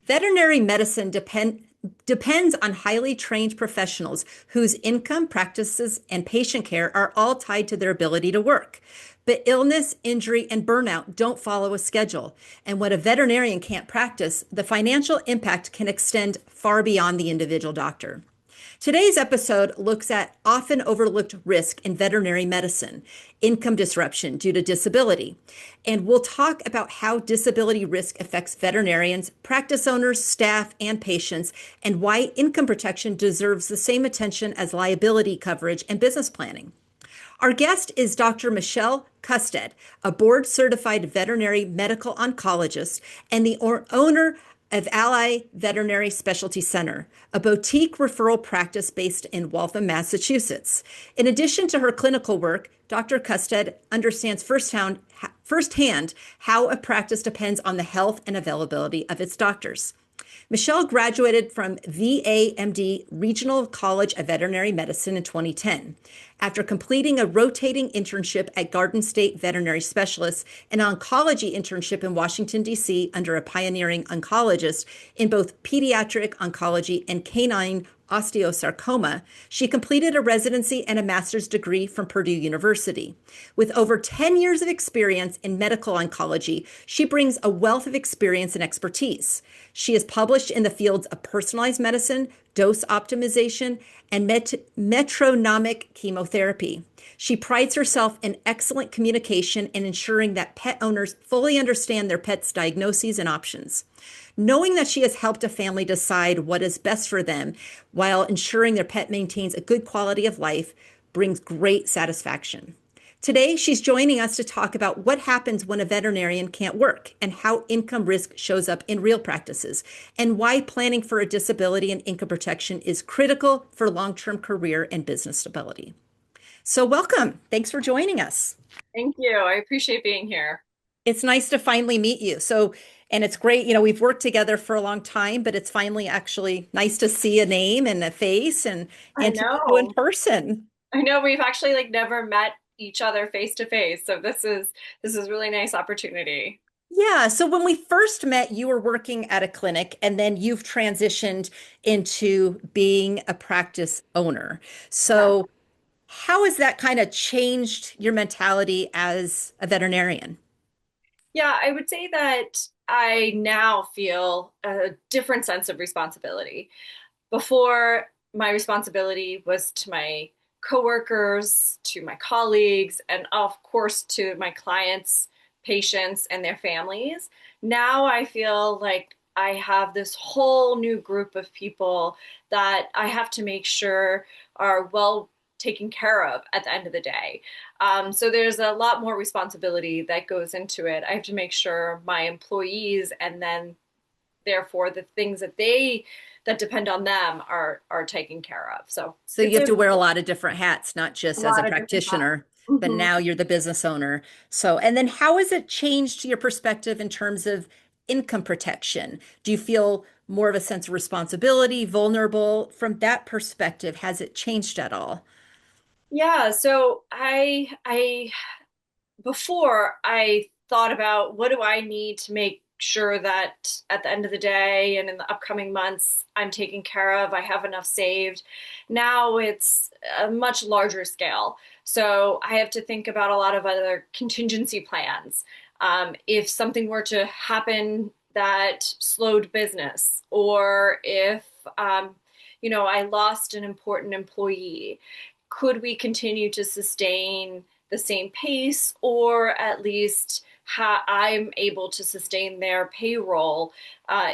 Veterinary medicine depends on highly trained professionals whose income, practices, and patient care are all tied to their ability to work. But illness, injury, and burnout don't follow a schedule. And when a veterinarian can't practice, the financial impact can extend far beyond the individual doctor. Today's episode looks at often overlooked risk in veterinary medicine, income disruption due to disability. And we'll talk about how disability risk affects veterinarians, practice owners, staff, and patients, and why income protection deserves the same attention as liability coverage and business planning. Our guest is Dr. Michelle Custead, a board-certified veterinary medical oncologist and the owner of Ally Veterinary Specialty Center, a boutique referral practice based in Waltham, Massachusetts. In addition to her clinical work, Dr. Custead understands firsthand how a practice depends on the health and availability of its doctors. Michelle graduated from VAMD Regional College of Veterinary Medicine in 2010. After completing a rotating internship at Garden State Veterinary Specialists, an oncology internship in Washington, D.C. under a pioneering oncologist in both pediatric oncology and canine osteosarcoma, she completed a residency and a master's degree from Purdue University. With over 10 years of experience in medical oncology, she brings a wealth of experience and expertise. She is published in the fields of personalized medicine, dose optimization, and metronomic chemotherapy. She prides herself in excellent communication and ensuring that pet owners fully understand their pet's diagnoses and options. Knowing that she has helped a family decide what is best for them while ensuring their pet maintains a good quality of life brings great satisfaction. Today, she's joining us to talk about what happens when a veterinarian can't work and how income risk shows up in real practices, and why planning for a disability and income protection is critical for long-term career and business stability. So welcome. Thanks for joining us. Thank you. I appreciate being here. It's nice to finally meet you. And it's great, we've worked together for a long time, but it's finally actually nice to see a name and a face I and to meet you in know. person. I know we've actually never met each other face to face. So this is really nice opportunity. Yeah. So when we first met, you were working at a clinic and then you've transitioned into being a practice owner. Yeah. So how has that kind of changed your mentality as a veterinarian? Yeah, I would say that I now feel a different sense of responsibility. Before, my responsibility was to my coworkers, to my colleagues, and of course to my clients, patients, and their families. Now I feel like I have this whole new group of people that I have to make sure are well taken care of at the end of the day. So there's a lot more responsibility that goes into it. I have to make sure my employees and then therefore the things that depend on them are taken care of. So So it's you have a to wear a lot of different hats, not just as a lot of different practitioner, hats. but now you're the business owner. So, and then how has it changed your perspective in terms of income protection? Do you feel more of a sense of responsibility, vulnerable from that perspective? Has it changed at all? Yeah, so I before I thought about what do I need to make sure that at the end of the day and in the upcoming months I'm taken care of, I have enough saved. Now it's a much larger scale. So I have to think about a lot of other contingency plans. If something were to happen that slowed business, or if I lost an important employee, could we continue to sustain the same pace, or at least I'm able to sustain their payroll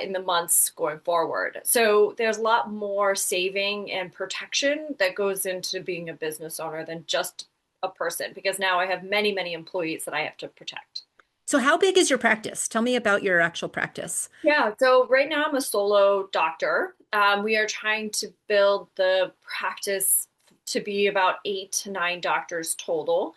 in the months going forward. So there's a lot more saving and protection that goes into being a business owner than just a person, because now I have many, many employees that I have to protect. So how big is your practice? Tell me about your actual practice. Yeah, so right now I'm a solo doctor. We are trying to build the practice to be about 8 to 9 doctors total.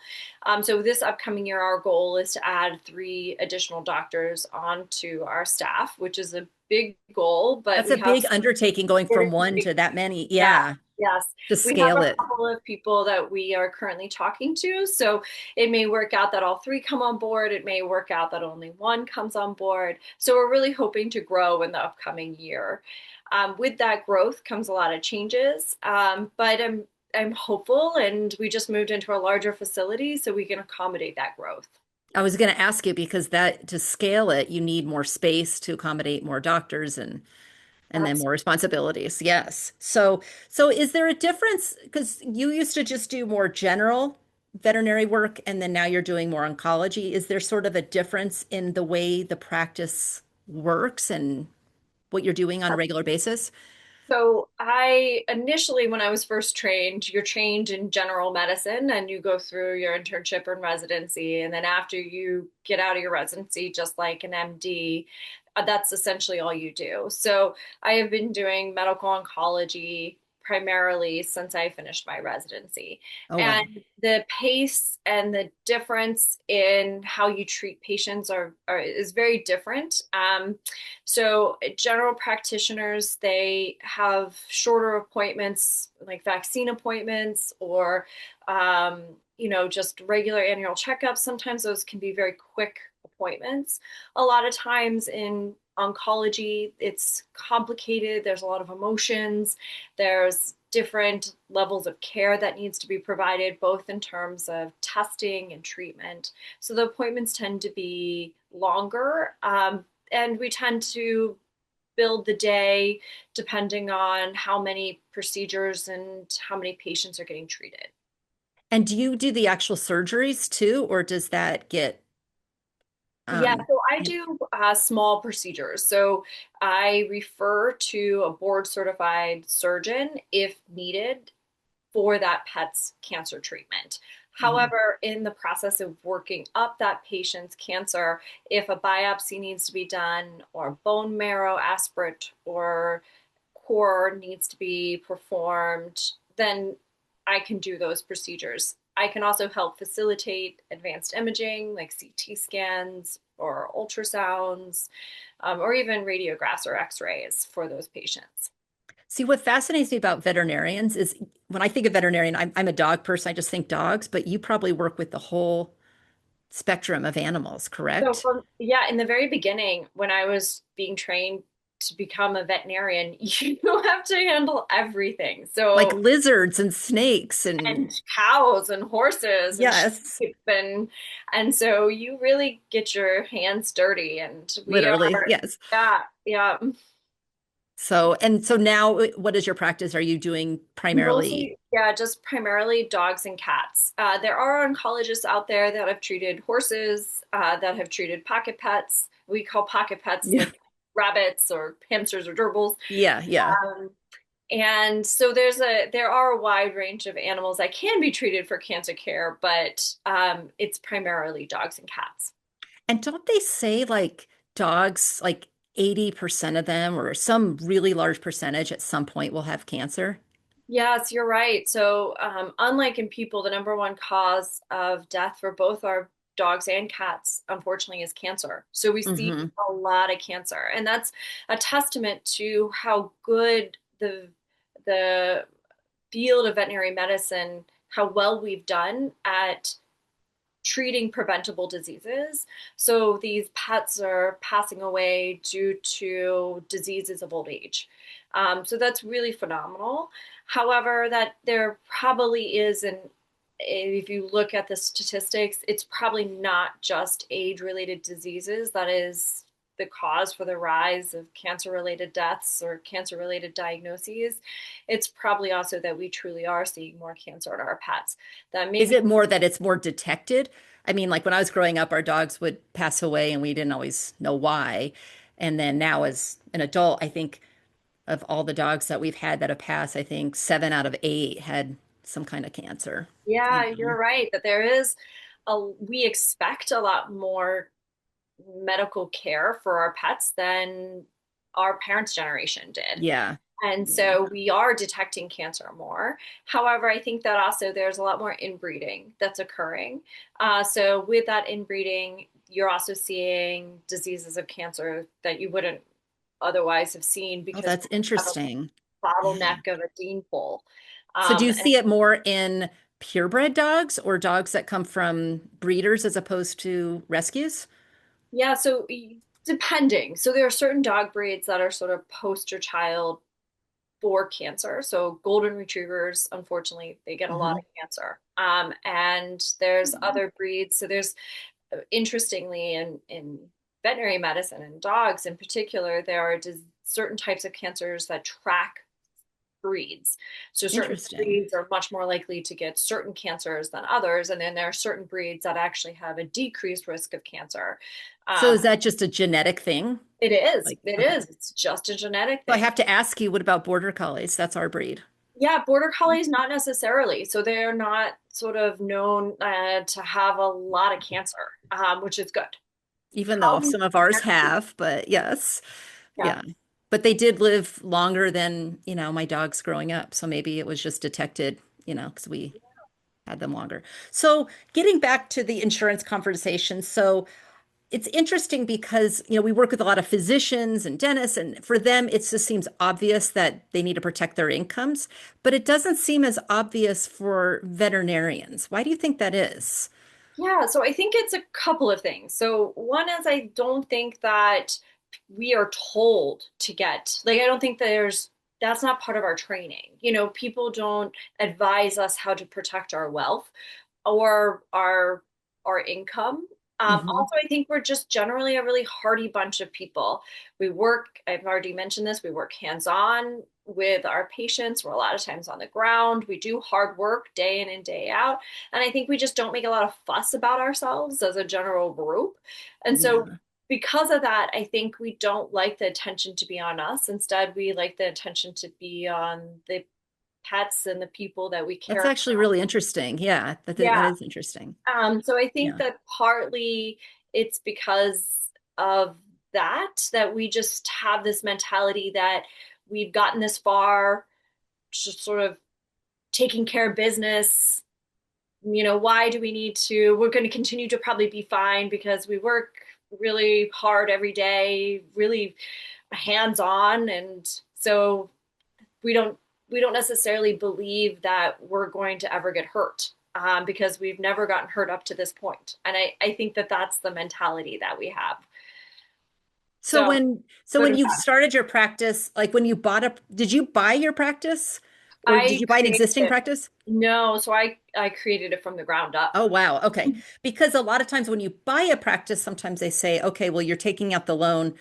So this upcoming year, our goal is to add 3 additional doctors onto our staff, which is a big goal, but That's a we have big undertaking going from one to that many. yeah, Yeah. Yes, to we have scale a it. couple of people that we are currently talking to. So it may work out that all three come on board. It may work out that only one comes on board. So we're really hoping to grow in the upcoming year. With that growth comes a lot of changes, but I'm hopeful, and we just moved into a larger facility so we can accommodate that growth. I was going to ask you because that to scale it, you need more space to accommodate more doctors and then more responsibilities. Yes. So is there a difference? Because you used to just do more general veterinary work and then now you're doing more oncology. Is there sort of a difference in the way the practice works and what you're doing on a regular basis? So I initially, when I was first trained, you're trained in general medicine and you go through your internship and residency. And then after you get out of your residency, just like an MD, that's essentially all you do. So I have been doing medical oncology primarily since I finished my residency. Oh, And wow. the pace and the difference in how you treat patients is very different. So general practitioners, they have shorter appointments, like vaccine appointments or, um, just regular annual checkups. Sometimes those can be very quick appointments. A lot of times in oncology, it's complicated. There's a lot of emotions. There's different levels of care that needs to be provided, both in terms of testing and treatment. So the appointments tend to be longer. And we tend to build the day depending on how many procedures and how many patients are getting treated. And do you do the actual surgeries too, or does that get Yeah, so I you know, do small procedures. So I refer to a board certified surgeon if needed for that pet's cancer treatment. mhm. However, in the process of working up that patient's cancer, if a biopsy needs to be done, or bone marrow aspirate or core needs to be performed, then I can do those procedures. I can also help facilitate advanced imaging like CT scans or ultrasounds, or even radiographs or x rays for those patients. See, what fascinates me about veterinarians is when I think of veterinarian, I'm a dog person. I just think dogs, but you probably work with the whole spectrum of animals, So correct? yeah, in the very beginning, when I was being trained to become a veterinarian, you have to handle everything. Like So lizards and snakes and and cows and horses and yes, sheep and so you really get your hands dirty, and we literally, are, yes. yeah, yeah. So now what is your practice? Are you doing primarily? Mostly, yeah, just primarily dogs and cats. There are oncologists out there that have treated horses, that have treated pocket pets. We call pocket pets Yeah. like rabbits or hamsters or gerbils. Yeah, yeah. Um, and so there are a wide range of animals that can be treated for cancer care, but it's primarily dogs and cats. And don't they say like dogs, like 80% of them or some really large percentage at some point will have cancer? Yes, you're right. So, unlike in people, the number one cause of death for both our dogs and cats, unfortunately, is cancer. So we see Hmm. a lot of cancer, and that's a testament to how good the field of veterinary medicine, how well we've done at treating preventable diseases. So these pets are passing away due to diseases of old age. So that's really phenomenal. However, that there probably is an if you look at the statistics, it's probably not just age-related diseases that is the cause for the rise of cancer-related deaths or cancer-related diagnoses. It's probably also that we truly are seeing more cancer in our pets. That Is maybe it more that it's more detected? I mean, like when I was growing up, our dogs would pass away and we didn't always know why. And then now, as an adult, I think of all the dogs that we've had that have passed, I think 7 out of 8 had some kind of cancer, you Yeah, know? you're right that we expect a lot more medical care for our pets than our parents' generation did. Yeah. And Yeah. so we are detecting cancer more. However, I think that also there's a lot more inbreeding that's occurring. So with that inbreeding, you're also seeing diseases of cancer that you wouldn't otherwise have seen Oh, because we that's have a interesting. Yeah. bottleneck of a gene pool. So do you And see it more in purebred dogs or dogs that come from breeders as opposed to rescues? yeah, so depending. So there are certain dog breeds that are sort of poster child for cancer. So golden retrievers, unfortunately, they get a lot Hmm. of cancer. And there's other breeds. So there's interestingly in veterinary medicine and dogs in particular, there are certain types of cancers that track breeds. So certain Interesting. breeds are much more likely to get certain cancers than others, and then there are certain breeds that actually have a decreased risk of cancer. So is Um, that just a genetic thing? it is. Like, It okay. is. It's just a genetic So I thing. have to ask you, what about border collies? That's our breed. Yeah, border collies not necessarily. So they're not sort of known to have a lot of cancer, which is good. Even though Collies, some of ours have, but yes. yeah. Yeah. But they did live longer than, my dogs growing up. So maybe it was just detected, because we had them longer. So getting back to the insurance conversation. So it's interesting because, we work with a lot of physicians and dentists, and for them, it just seems obvious that they need to protect their incomes, but it doesn't seem as obvious for veterinarians. Why do you think that is? Yeah, so I think it's a couple of things. So one is I don't think that we are told to get, like, I don't think that's not part of our training. People don't advise us how to protect our wealth or our income. Hmm. Also, I think we're just generally a really hardy bunch of people. I've already mentioned this, we work hands-on with our patients. We're a lot of times on the ground. We do hard work day in and day out. And I think we just don't make a lot of fuss about ourselves as a general group. And so, Yeah. because of that, I think we don't like the attention to be on us. Instead, we like the attention to be on the pets and the people that we That's care about. actually really interesting. Yeah, that Yeah. is interesting. So I think Yeah. that partly it's because of that we just have this mentality that we've gotten this far, just sort of taking care of business. Why do we need to? We're going to continue to probably be fine because we work really hard every day, really hands on, and so we don't we don't necessarily believe that we're going to ever get hurt. Because we've never gotten hurt up to this point. And I think that that's the mentality that we have. So So when good and you bad. started your practice, like when you did you buy your practice or did I you buy an created existing it. practice? No, so I created it from the ground up. Oh, wow. Okay. Because a lot of times when you buy a practice, sometimes they say, okay, well, you're taking out the loan.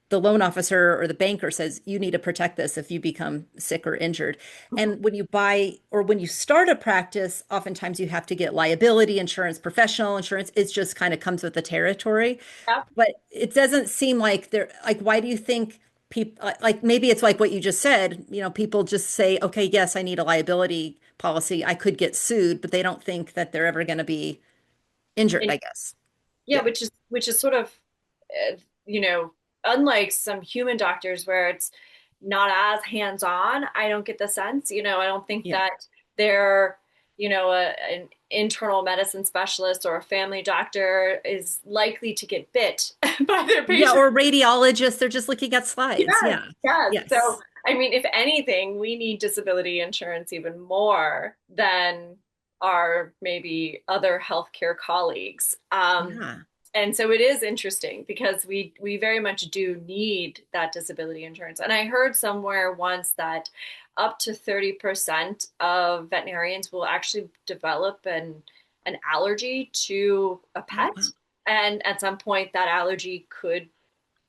The loan officer or the banker says you need to protect this if you become sick or injured. And when you buy or when you start a practice, oftentimes you have to get liability insurance, professional insurance. It just kind of comes with the territory. Yeah. But it doesn't seem like they're like, why do you think people like maybe it's like what you just said, people just say, okay, yes, I need a liability policy. I could get sued, but they don't think that they're ever going to be injured, And I guess. yeah, Yeah. which is sort of uh, you know, unlike some human doctors where it's not as hands-on, I don't get the sense, I don't think Yeah. that they're, an internal medicine specialist or a family doctor is likely to get bit by their Yeah, patient. or radiologists, they're just looking at slides. Yes, Yeah. yes. So, Yes. I mean, if anything, we need disability insurance even more than our maybe other healthcare colleagues. Yeah. And so it is interesting because we very much do need that disability insurance. And I heard somewhere once that up to 30% of veterinarians will actually develop an allergy to a Oh, pet. wow. And at some point, that allergy could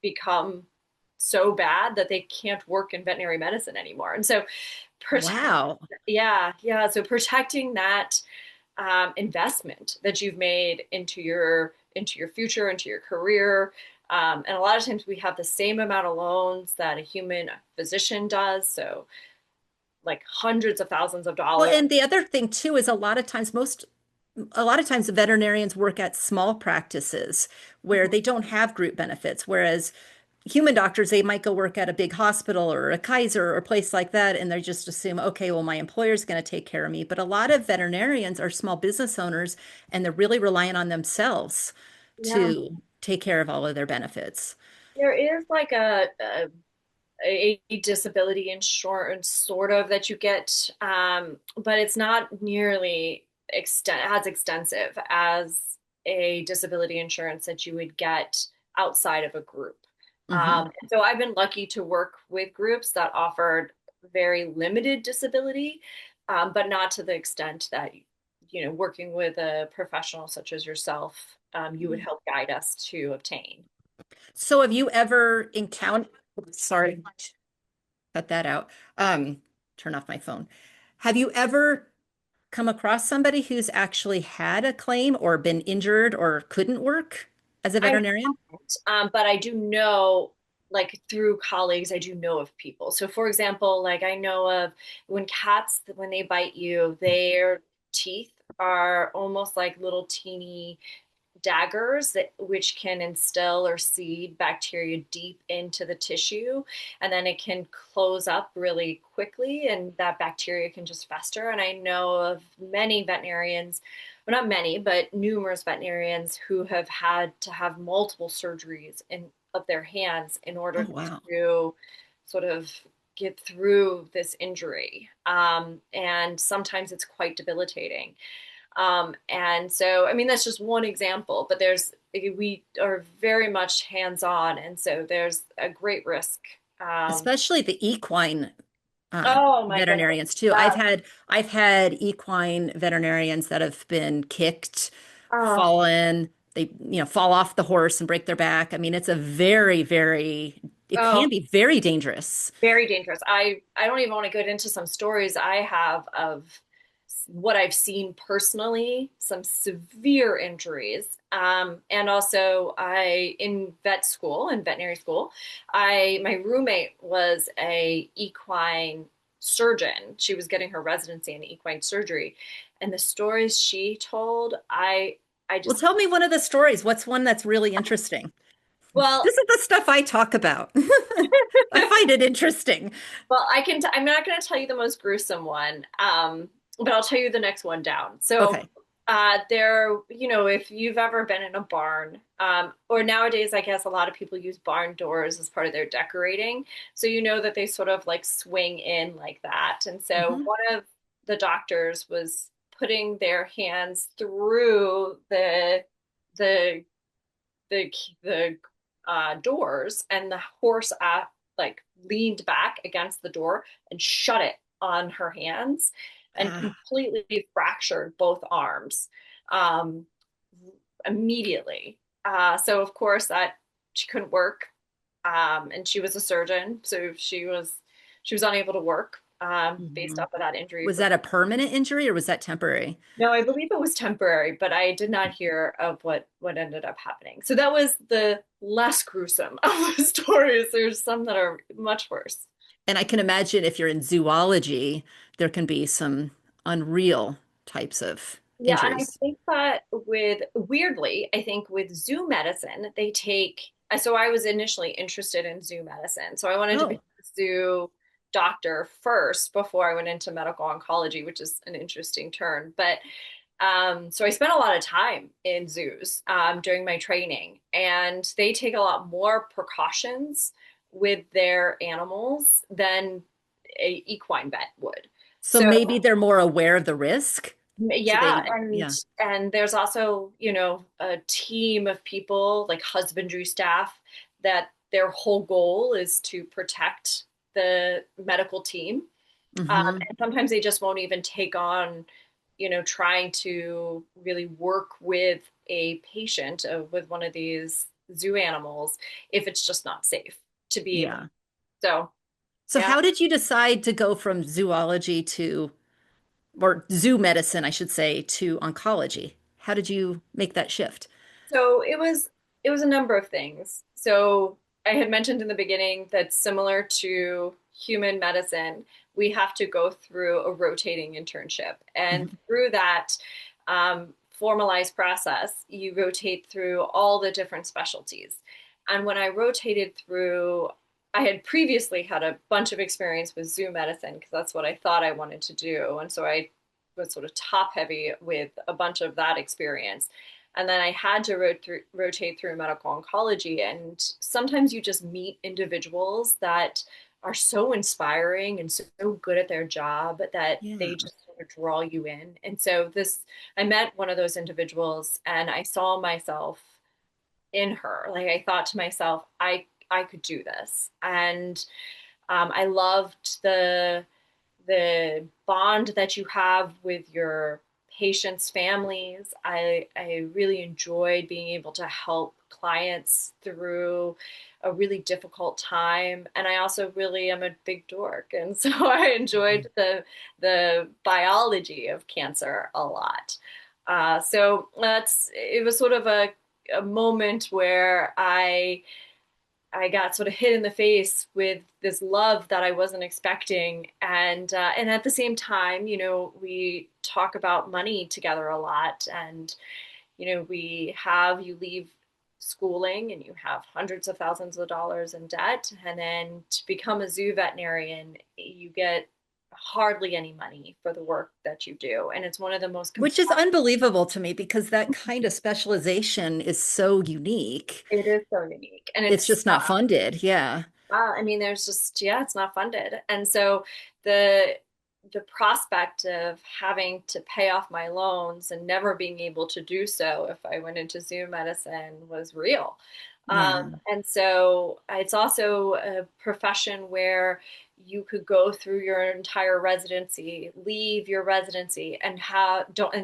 become so bad that they can't work in veterinary medicine anymore. And so, protect, Wow. yeah, yeah. So protecting that investment that you've made into your future, into your career. And a lot of times we have the same amount of loans that a human physician does. So like hundreds of thousands of Well, dollars. and the other thing too is a lot of times the veterinarians work at small practices where Mhm. they don't have group benefits, whereas human doctors, they might go work at a big hospital or a Kaiser or a place like that, and they just assume, okay, well, my employer's going to take care of me. But a lot of veterinarians are small business owners, and they're really relying on themselves Yeah. to take care of all of their benefits. There is like a disability insurance sort of that you get, but it's not nearly as extensive as a disability insurance that you would get outside of a group. Hmm. So I've been lucky to work with groups that offered very limited disability, but not to the extent that, working with a professional such as yourself, you would help guide us to obtain. So have you ever encountered, sorry, cut that out. Turn off my phone. Have you ever come across somebody who's actually had a claim or been injured or couldn't work as a I veterinarian? haven't, but I do know, like through colleagues, I do know of people. So, for example, like I know of when cats, when they bite you, their teeth are almost like little teeny daggers that which can instill or seed bacteria deep into the tissue, and then it can close up really quickly and that bacteria can just fester. And I know of many veterinarians, well, not many, but numerous veterinarians who have had to have multiple surgeries in of their hands in Oh, order wow. to sort of get through this injury, and sometimes it's quite debilitating. And so, I mean, that's just one example, but we are very much hands-on. And so there's a great risk. Um, Especially the equine oh my goodness. veterinarians too. Yeah. I've had equine veterinarians that have been kicked, Oh, fallen, they, fall off the horse and break their back. I mean, it's a very, very, it oh, can be very dangerous. very dangerous. I don't even want to get into some stories I have of what I've seen personally, some severe injuries. And also in vet school, in veterinary school, my roommate was a equine surgeon. She was getting her residency in equine surgery. And the stories she told, I Well, just, tell me one of the stories. What's one that's really interesting? well, This is the stuff I talk about. I find it interesting. well, I'm not going to tell you the most gruesome one, but I'll tell you the next one down. So, Okay. if you've ever been in a barn, or nowadays, I guess a lot of people use barn doors as part of their decorating. So you know that they sort of like swing in like that. And so Hmm. one of the doctors was putting their hands through the the doors, and the horse like leaned back against the door and shut it on her hands and Ah, completely fractured both arms, um, immediately. So of course that she couldn't work, and she was a surgeon, so she was unable to work, based mhm. off of that injury. Was that a permanent injury or was that temporary? No, I believe it was temporary, but I did not hear of what ended up happening. So that was the less gruesome of the stories. There's some that are much worse. And I can imagine if you're in zoology, there can be some unreal types of Yeah, and I injuries. think that weirdly, I think with zoo medicine, they take. So I was initially interested in zoo medicine. So I wanted to be Oh, a zoo doctor first before I went into medical oncology, which is an interesting turn. But so I spent a lot of time in zoos, during my training, and they take a lot more precautions with their animals than a equine vet would. so So maybe they're more aware of the risk. So yeah, they, yeah. and there's also, a team of people like husbandry staff that their whole goal is to protect the medical team. Hmm. And sometimes they just won't even take on, trying to really work with a patient, with one of these zoo animals if it's just not safe to be able. Yeah. So, So yeah. how did you decide to go from zoology to, or zoo medicine, I should say, to oncology? How did you make that shift? So it was a number of things. So I had mentioned in the beginning that similar to human medicine, we have to go through a rotating internship. And Mhm. through that, formalized process, you rotate through all the different specialties. And when I rotated through, I had previously had a bunch of experience with zoo medicine because that's what I thought I wanted to do. And so I was sort of top heavy with a bunch of that experience. And then I had to rotate through medical oncology. And sometimes you just meet individuals that are so inspiring and so good at their job that Yeah. they just sort of draw you in. And so I met one of those individuals and I saw myself in her. Like I thought to myself, I could do this. And I loved the bond that you have with your patients' families. I really enjoyed being able to help clients through a really difficult time. And I also really am a big dork. And so I enjoyed the biology of cancer a lot. So it was sort of a moment where I got sort of hit in the face with this love that I wasn't expecting, and at the same time, we talk about money together a lot, and you leave schooling and you have hundreds of thousands of dollars in debt, and then to become a zoo veterinarian, you get hardly any money for the work that you do, and it's one of the most Which is unbelievable to me because that kind of specialization is so unique. it is so unique, and It's it's just not funded. Yeah. I mean, there's just, yeah, it's not funded. And so the the prospect of having to pay off my loans and never being able to do so if I went into Zoom medicine was real. Yeah. And so it's also a profession where you could go through your entire residency, leave your residency, and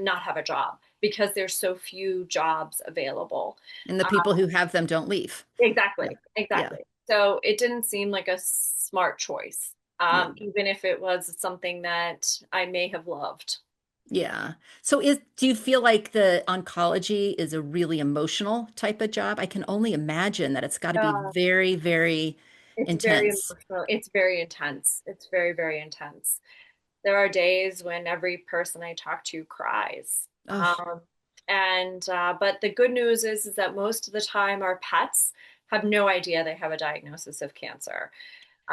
not have a job because there's so few jobs available. And the people who have them don't leave. Yeah. Exactly, Yeah. exactly. So it didn't seem like a smart choice, Yeah. even if it was something that I may have loved. Yeah. So do you feel like the oncology is a really emotional type of job? I can only imagine that it's got to be Uh, very, very it's very intense. emotional. It's very intense. It's very, very intense. There are days when every person I talk to cries. Oh, Um, but the good news is that most of the time our pets have no idea they have a diagnosis of cancer.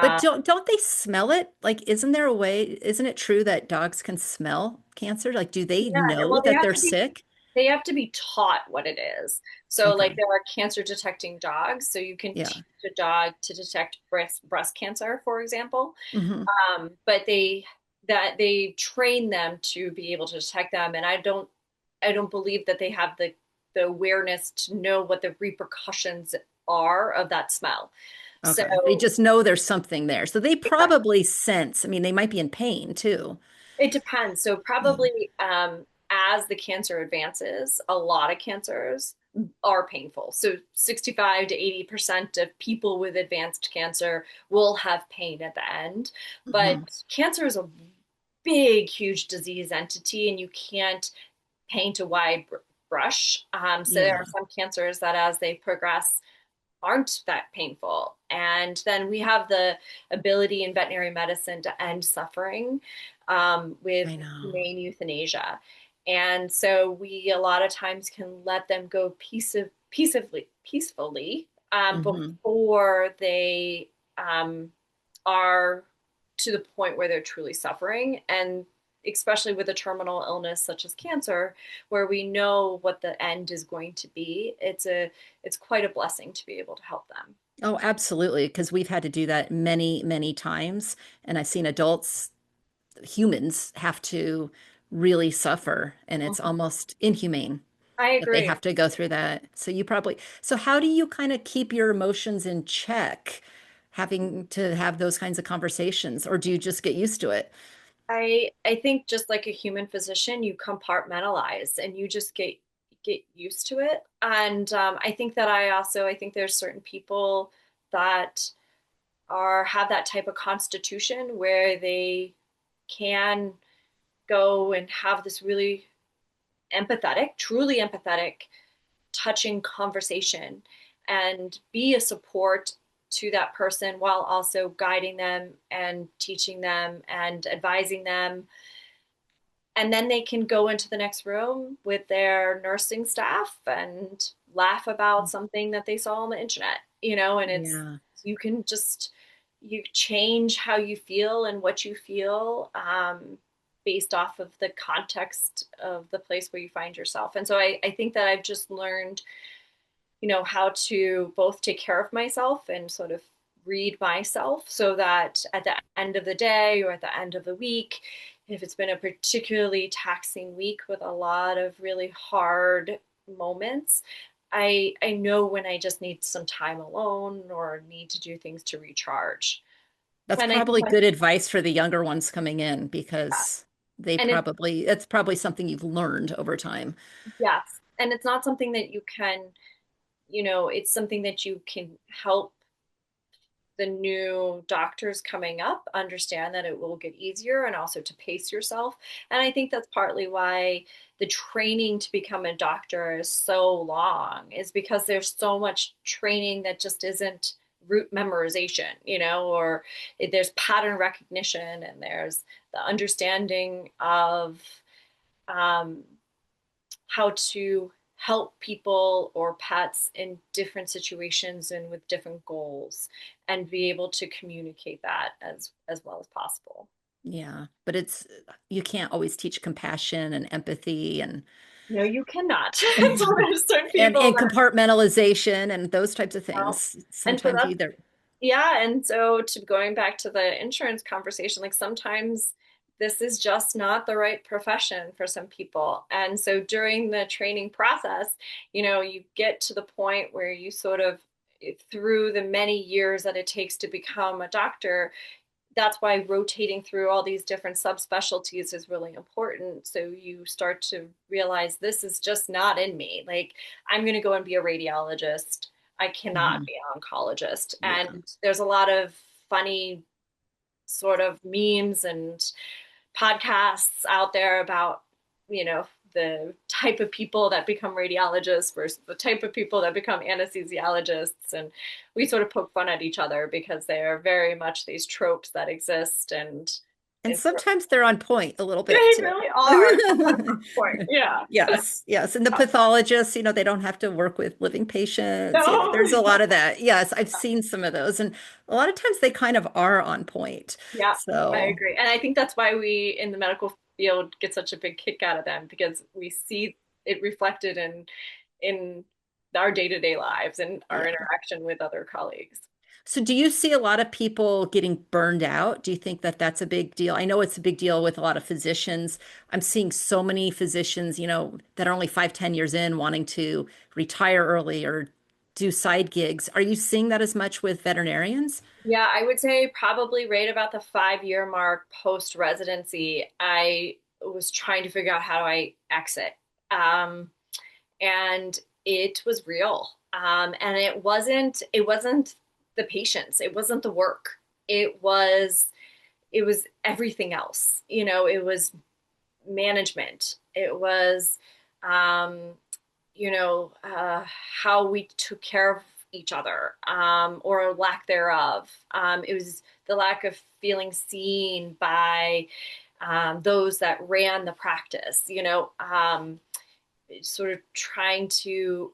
but Um, don't they smell it? Like, isn't there a way, isn't it true that dogs can smell cancer? Like, do they yeah, know well, that they're sick? they have to be taught what it is. So, like, Okay. there are cancer detecting dogs. So, you can Yeah. teach a dog to detect breast cancer, for example. Hmm. But they train them to be able to detect them. And I don't believe that they have the awareness to know what the repercussions are of that smell. So, Okay. They just know there's something there. So they exactly. probably sense, I mean, they might be in pain too. It depends. So Yeah. probably as the cancer advances, a lot of cancers are painful. So 65 to 80% of people with advanced cancer will have pain at the end. But Hmm. cancer is a big, huge disease entity, and you can't paint a wide brush. So there Yeah. are some cancers that as they progress, aren't that painful. And then we have the ability in veterinary medicine to end suffering with I know. humane euthanasia. And so we a lot of times can let them go peacefully Hmm. before they are to the point where they're truly suffering. And especially with a terminal illness such as cancer, where we know what the end is going to be, it's quite a blessing to be able to help them. Oh, absolutely. Because we've had to do that many, many times. And I've seen adults, humans, have to really suffer. And it's Mhm. almost inhumane I that they agree. have to go through that. So how do you kind of keep your emotions in check, having to have those kinds of conversations? Or do you just get used to it? I think just like a human physician, you compartmentalize and you just get used to it. And I think there's certain people that are have that type of constitution where they can go and have this really empathetic, truly empathetic, touching conversation and be a support to that person while also guiding them and teaching them and advising them. And then they can go into the next room with their nursing staff and laugh about something that they saw on the internet, and Yeah. you can just, you change how you feel and what you feel based off of the context of the place where you find yourself. And so I think that I've just learned, how to both take care of myself and sort of read myself so that at the end of the day or at the end of the week, if it's been a particularly taxing week with a lot of really hard moments, I know when I just need some time alone or need to do things to recharge. That's And I think probably that's, good advice for the younger ones coming in because and it, it's probably something you've learned over time. yes, and it's not something that you can, it's something that you can help the new doctors coming up understand that it will get easier and also to pace yourself. And I think that's partly why the training to become a doctor is so long, is because there's so much training that just isn't root memorization, or there's pattern recognition and there's the understanding of um, how to help people or pets in different situations and with different goals and be able to communicate that as well as possible. Yeah, but you can't always teach compassion and empathy No, you cannot. So there's certain and people that, compartmentalization and those types of you know, things. and so Sometimes that's, either, yeah, and so to going back to the insurance conversation, like sometimes this is just not the right profession for some people. And so during the training process, you get to the point where you sort of, through the many years that it takes to become a doctor, that's why rotating through all these different subspecialties is really important. So you start to realize this is just not in me. Like, I'm going to go and be a radiologist. I cannot Mhm. be an oncologist. Yeah. And there's a lot of funny sort of memes and podcasts out there about, the type of people that become radiologists versus the type of people that become anesthesiologists. And we sort of poke fun at each other because they are very much these tropes that exist. And And it's, sometimes they're on point a little they bit too. really are. Point. Yeah. Yes, yes. And the pathologists, they don't have to work with living patients. No. There's a lot of that. Yes, I've seen some of those. And a lot of times they kind of are on point. Yeah, I So, agree. And I think that's why we in the medical field get such a big kick out of them, because we see it reflected in our day-to-day lives and our yeah. interaction with other colleagues. So do you see a lot of people getting burned out? Do you think that that's a big deal? I know it's a big deal with a lot of physicians. I'm seeing so many physicians, that are only 5, 10 years in wanting to retire early or do side gigs. Are you seeing that as much with veterinarians? Yeah, I would say probably right about the 5-year mark post residency, I was trying to figure out how do I exit. Um, and it was real. And it wasn't the patients, it wasn't the work. It was everything else. It was management. It was, um, how we took care of each other, or lack thereof. It was the lack of feeling seen by those that ran the practice, sort of trying to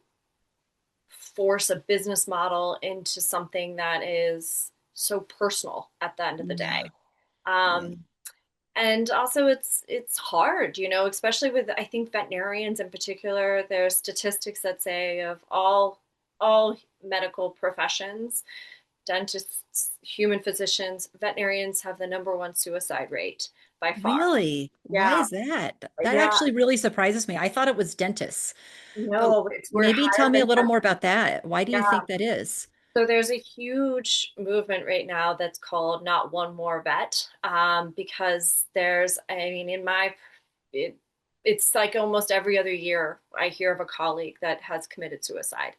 force a business model into something that is so personal at the end of the day. Yeah, yeah. Um, and also it's hard, especially with, I think, veterinarians in particular. There's statistics that say of all medical professions, dentists, human physicians, veterinarians have the number one suicide rate by far. Really? Why Yeah, is that? That yeah. actually really surprises me. I thought it was dentists, but No, we're maybe tell higher me a than little that. more about that. Why do you Yeah. think that is? So there's a huge movement right now that's called Not One More Vet, because I mean, it, it's like almost every other year I hear of a colleague that has committed suicide.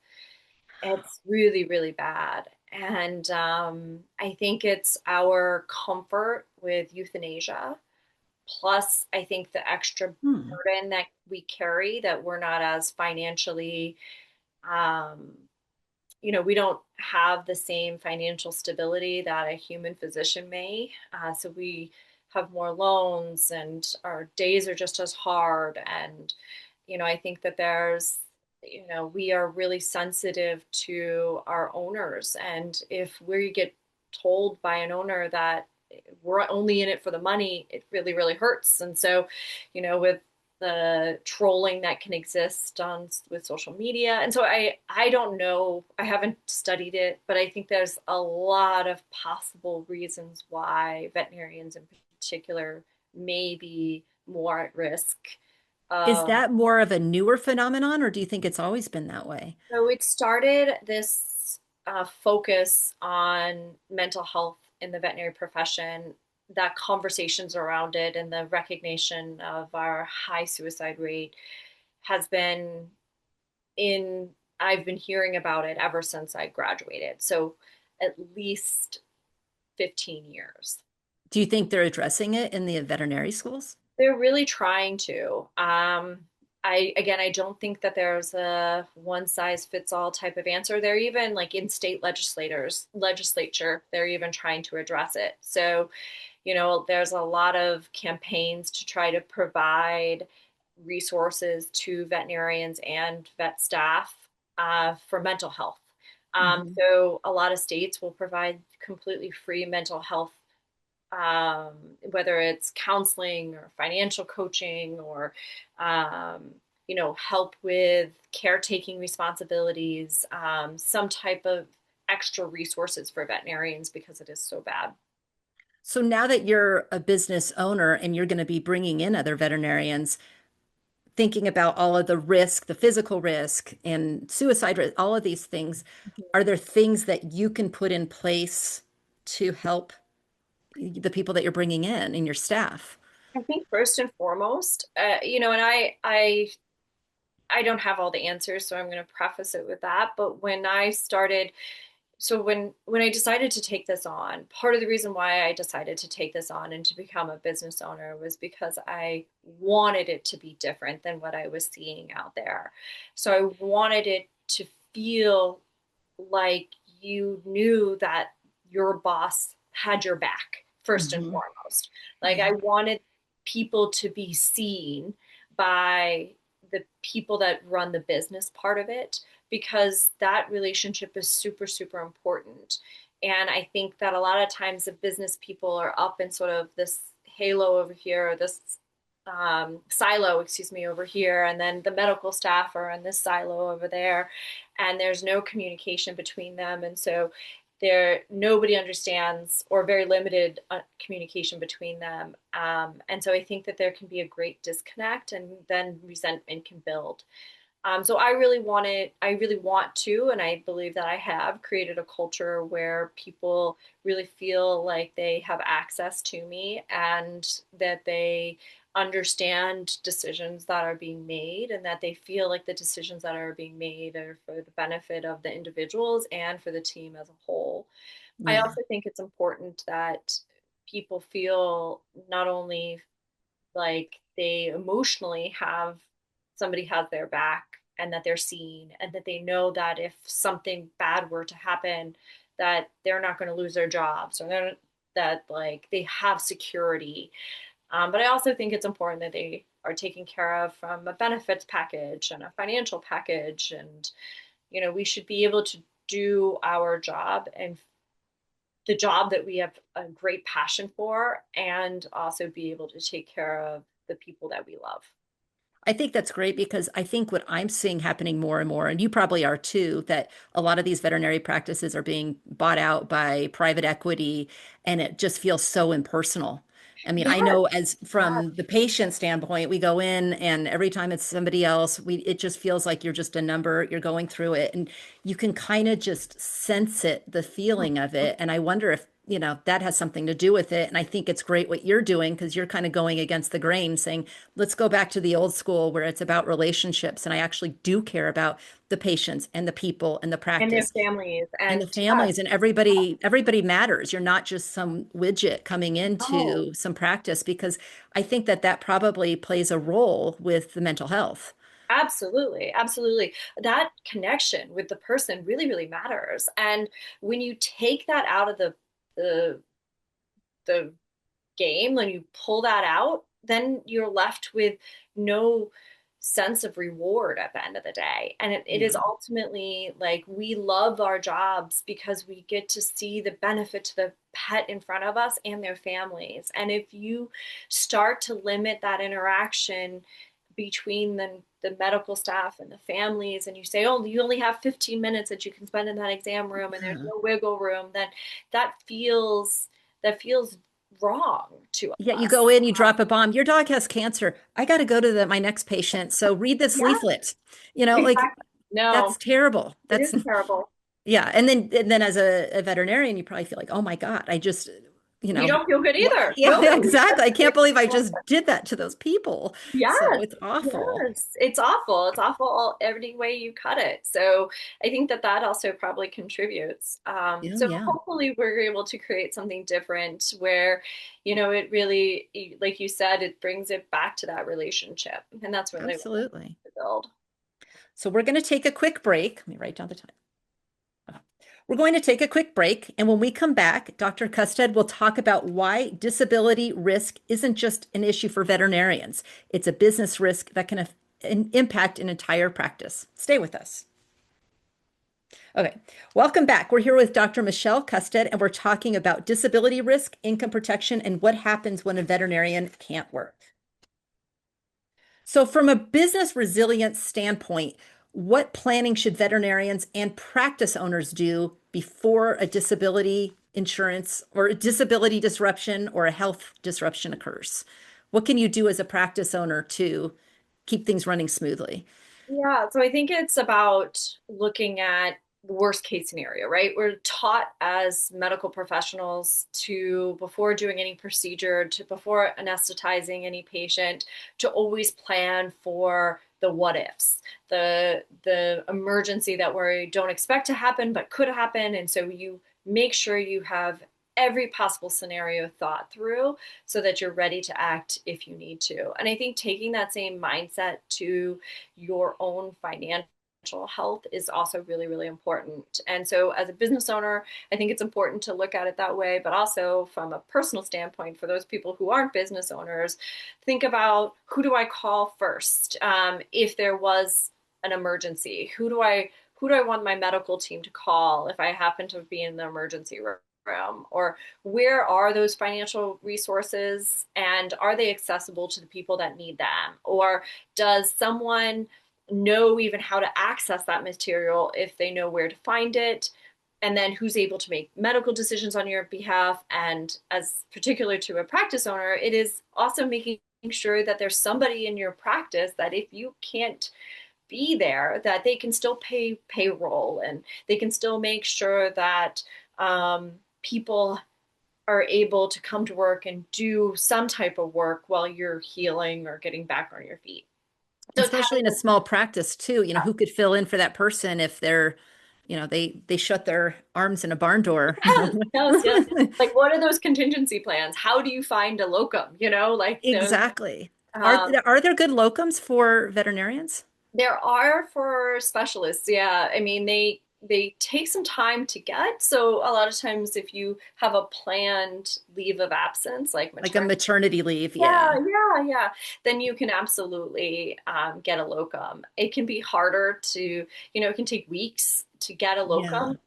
It's really, really bad. And I think it's our comfort with euthanasia, plus I think the extra Hmm. burden that we carry, that we're not as financially, um, we don't have the same financial stability that a human physician may. So we have more loans and our days are just as hard. And, I think that we are really sensitive to our owners. And if we get told by an owner that we're only in it for the money, it really, really hurts. And so, with the trolling that can exist on with social media. And so I don't know, I haven't studied it, but I think there's a lot of possible reasons why veterinarians in particular may be more at risk. Is Um, that more of a newer phenomenon, or do you think it's always been that way? so it started this focus on mental health in the veterinary profession, that conversations around it and the recognition of our high suicide rate has been in, I've been hearing about it ever since I graduated. So at least 15 years. Do you think they're addressing it in the veterinary schools? They're really trying to. I don't think that there's a one size fits all type of answer. They're even like in state legislature, they're even trying to address it. So, there's a lot of campaigns to try to provide resources to veterinarians and vet staff for mental health. Mhm. So a lot of states will provide completely free mental health, whether it's counseling or financial coaching or, help with caretaking responsibilities, some type of extra resources for veterinarians because it is so bad. So now that you're a business owner and you're going to be bringing in other veterinarians, thinking about all of the risk, the physical risk and suicide risk, all of these things, are there things that you can put in place to help the people that you're bringing in and your staff? I think first and foremost, and I don't have all the answers, so I'm going to preface it with that. But when I started, so when I decided to take this on, part of the reason why I decided to take this on and to become a business owner was because I wanted it to be different than what I was seeing out there. So I wanted it to feel like you knew that your boss had your back first and Mhm. foremost. Like Yeah. I wanted people to be seen by the people that run the business part of it because that relationship is super, super important. And I think that a lot of times the business people are up in sort of this halo over here, or this silo, excuse me, over here, and then the medical staff are in this silo over there, and there's no communication between them, and so nobody understands or very limited communication between them, and so I think that there can be a great disconnect, and then resentment can build. So I really want to, and I believe that I have created a culture where people really feel like they have access to me and that they understand decisions that are being made and that they feel like the decisions that are being made are for the benefit of the individuals and for the team as a whole. I Yeah. also think it's important that people feel not only like they emotionally have somebody has their back and that they're seen and that they know that if something bad were to happen that they're not going to lose their jobs or that like they have security. But I also think it's important that they are taken care of from a benefits package and a financial package, and we should be able to do our job and the job that we have a great passion for and also be able to take care of the people that we love. I think that's great because I think what I'm seeing happening more and more, and you probably are too, that a lot of these veterinary practices are being bought out by private equity and it just feels so impersonal. I mean, I Yes, know as yes, from the patient standpoint, we go in and every time it's somebody else, it just feels like you're just a number, you're going through it and you can kind of just sense it, the feeling of it. And I wonder if that has something to do with it. And I think it's great what you're doing because you're kind of going against the grain, saying, let's go back to the old school where it's about relationships. And I actually do care about the patients and the people and the and their practice families and the and yes, families and everybody matters. You're not just some widget coming no, into some practice because I think that probably plays a role with the mental health. absolutely, absolutely. That connection with the person really, really matters. And when you take that out of the the game, when you pull that out, then you're left with no sense of reward at the end of the day. And it is Yeah. ultimately like we love our jobs because we get to see the benefit to the pet in front of us and their families. And if you start to limit that interaction between the medical staff and the families, and you say, oh, you only have 15 minutes that you can spend in that exam room and there's Yeah. no wiggle room, then that feels that feels wrong to Yeah, you us. go in, you drop a bomb. Your dog has cancer. I got to go to my next patient. So read this Yeah, leaflet. Like exactly. No, that's terrible. it That's is terrible. yeah. And then as a veterinarian, you probably feel like, oh my God, I just, you You know, don't feel good either. yeah, Nobody exactly. I can't believe I does. just did that to those people. So Yes, it's awful. yes. It's awful. It's awful every way you cut it. So I think that that also probably contributes. Yeah, So yeah, hopefully we're able to create something different where, it really, like you said, it brings it back to that relationship. And that's really what I absolutely. want to build. So we're going to take a quick break. Let me write down the time. We're going to take a quick break, and when we come back, Dr. Custead will talk about why disability risk isn't just an issue for veterinarians. It's a business risk that can impact an entire practice. Stay with us. Okay, welcome back. We're here with Dr. Michelle Custead, and we're talking about disability risk, income protection, and what happens when a veterinarian can't work. So, from a business resilience standpoint, what planning should veterinarians and practice owners do before a disability insurance or a disability disruption or a health disruption occurs? What can you do as a practice owner to keep things running smoothly? Yeah, so I think it's about looking at the worst case scenario, right? We're taught as medical professionals to, before doing any procedure, to before anesthetizing any patient, to always plan for the what ifs, the emergency that we don't expect to happen but could happen. And so you make sure you have every possible scenario thought through so that you're ready to act if you need to. And I think taking that same mindset to your own financial health is also really, really important. And so, as a business owner, I think it's important to look at it that way, but also from a personal standpoint, for those people who aren't business owners, think about who do I call first if there was an emergency? Who do I want my medical team to call if I happen to be in the emergency room? Or where are those financial resources and are they accessible to the people that need them? Or does someone know even how to access that material if they know where to find it? And then who's able to make medical decisions on your behalf? And as particular to a practice owner, it is also making sure that there's somebody in your practice that if you can't be there, that they can still pay payroll and they can still make sure that people are able to come to work and do some type of work while you're healing or getting back on your feet. So it's Especially having in a small practice too, who could fill in for that person if they shut their arms in a barn door, yes, yes, yes. Like, what are those contingency plans? How do you find a locum? Like those. Exactly. Are Um, are there good locums for veterinarians? There are for specialists, yeah. I mean, they take some time to get. So a lot of times, if you have a planned leave of absence, like Like a maternity, maternity leave, yeah, yeah. yeah, yeah, then you can absolutely get a locum. It can be harder to, it can take weeks to get a Yeah. locum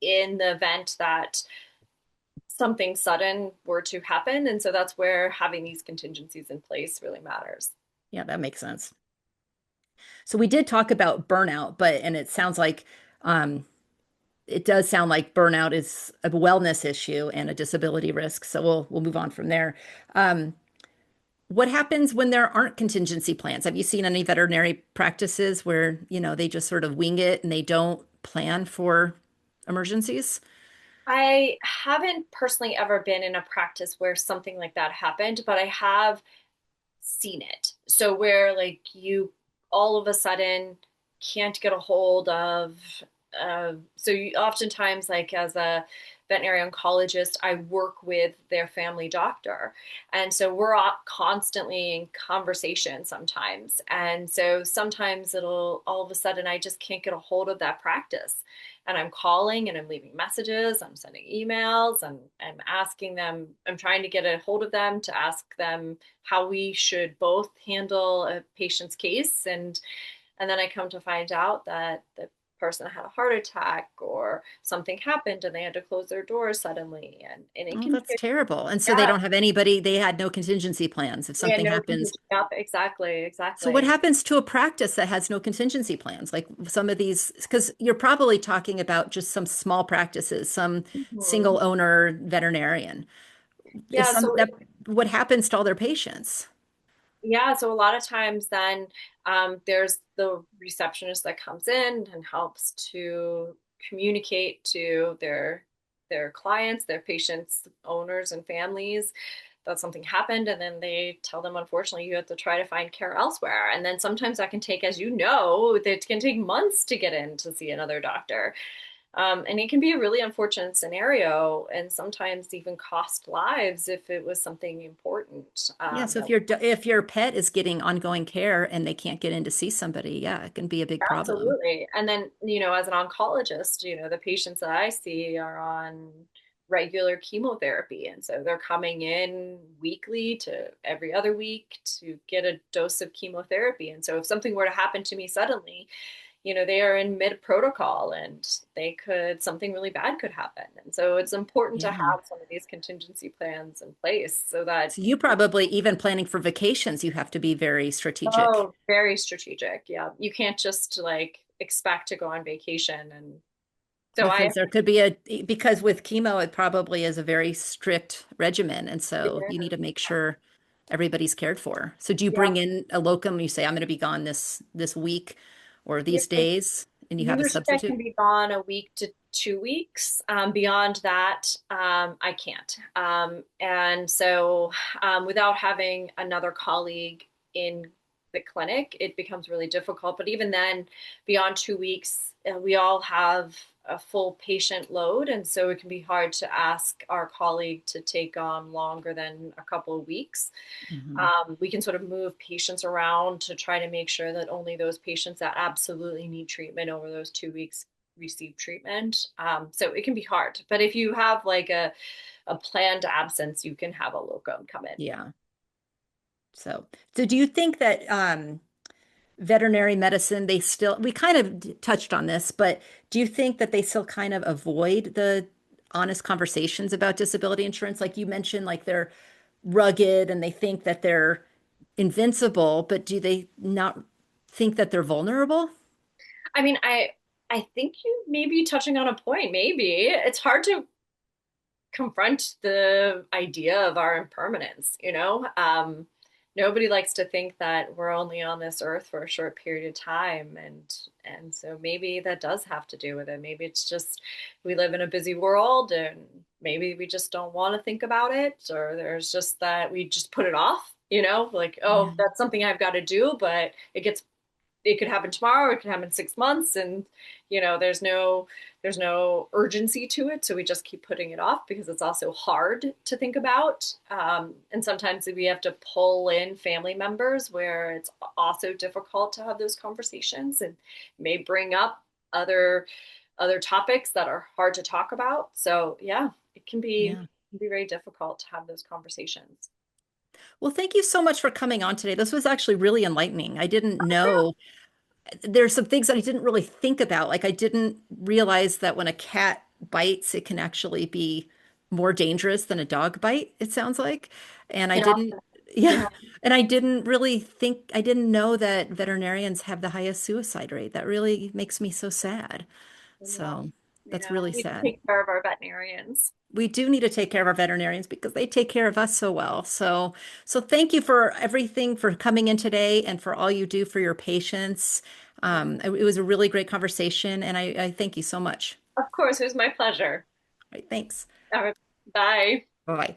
in the event that something sudden were to happen. And so that's where having these contingencies in place really matters. Yeah, that makes sense. So we did talk about burnout, and it sounds like it does sound like burnout is a wellness issue and a disability risk. So we'll move on from there. Um, what happens when there aren't contingency plans? Have you seen any veterinary practices where, they just sort of wing it and they don't plan for emergencies? I haven't personally ever been in a practice where something like that happened, but I have seen it. So where like you all of a sudden can't get a hold of so you oftentimes like as a veterinary oncologist, I work with their family doctor. And so we're constantly in conversation sometimes. And so sometimes it'll all of a sudden I just can't get a hold of that practice. And I'm calling and I'm leaving messages, I'm sending emails, and I'm asking them, I'm trying to get a hold of them to ask them how we should both handle a patient's case. And then I come to find out that the person had a heart attack or something happened and they had to close their doors suddenly. And it Oh, can that's be, terrible. And so they yeah, don't have anybody, they had no contingency plans if yeah, something no, happens. yep, exactly, So what exactly. happens to a practice that has no contingency plans? Like some of these, because you're probably talking about just some small practices, some Mhm. single owner veterinarian. If Yeah, some that what happens to all their patients? yeah, so a lot of times then there's the receptionist that comes in and helps to communicate to their clients, their patients, owners, and families that something happened, and then they tell them, unfortunately, you have to try to find care elsewhere. And then sometimes that can take, as you know, it can take months to get in to see another doctor. And it can be a really unfortunate scenario and sometimes even cost lives if it was something important. Yeah, so if your pet is getting ongoing care and they can't get in to see somebody, yeah, it can be a big problem. Absolutely. And then, as an oncologist, the patients that I see are on regular chemotherapy. And so they're coming in weekly to every other week to get a dose of chemotherapy. And so if something were to happen to me suddenly, they are in mid protocol and something really bad could happen. And so it's important to Yeah. have some of these contingency plans in place so that, So you probably even planning for vacations, you have to be very strategic. oh, very strategic. Yeah. You can't just like expect to go on vacation. And so I, Because there could be because with chemo, it probably is a very strict regimen. And so you need to make sure everybody's cared for. So do you yeah, bring in a locum? You say, I'm going to be gone this week or these days, and you have a usually I can substitute? be gone a week to 2 weeks. Beyond that, I can't. And so, without having another colleague in the clinic, it becomes really difficult. But even then, beyond 2 weeks, we all have a full patient load. And so it can be hard to ask our colleague to take on longer than a couple of weeks. Mhm. We can sort of move patients around to try to make sure that only those patients that absolutely need treatment over those 2 weeks receive treatment. So it can be hard. But if you have like a planned absence, you can have a locum come in. Yeah. So do you think that veterinary medicine, we kind of touched on this, but do you think that they still kind of avoid the honest conversations about disability insurance? Like you mentioned, like they're rugged and they think that they're invincible, but do they not think that they're vulnerable? I mean, I think you may be touching on a point. Maybe it's hard to confront the idea of our impermanence. Nobody likes to think that we're only on this earth for a short period of time, and so maybe that does have to do with it. Maybe it's just we live in a busy world and maybe we just don't want to think about it, or there's just that we just put it off, like, oh, Yeah. that's something I've got to do, but it could happen tomorrow, it could happen 6 months, and there's no urgency to it, so we just keep putting it off because it's also hard to think about. And sometimes we have to pull in family members where it's also difficult to have those conversations and may bring up other topics that are hard to talk about. So yeah, Yeah. it can be very difficult to have those conversations. Well, thank you so much for coming on today. This was actually really enlightening. I didn't know there's some things that I didn't really think about. Like I didn't realize that when a cat bites, it can actually be more dangerous than a dog bite, it sounds like. And I And didn't, often, yeah. yeah, And I didn't really think, I didn't know that veterinarians have the highest suicide rate. That really makes me so sad. yeah, So that's yeah, really we sad. take care of our veterinarians. We do need to take care of our veterinarians because they take care of us so well. So thank you for everything for coming in today and for all you do for your patients. It was a really great conversation, and I thank you so much. Of course, it was my pleasure. All right, thanks. All right, bye. Bye.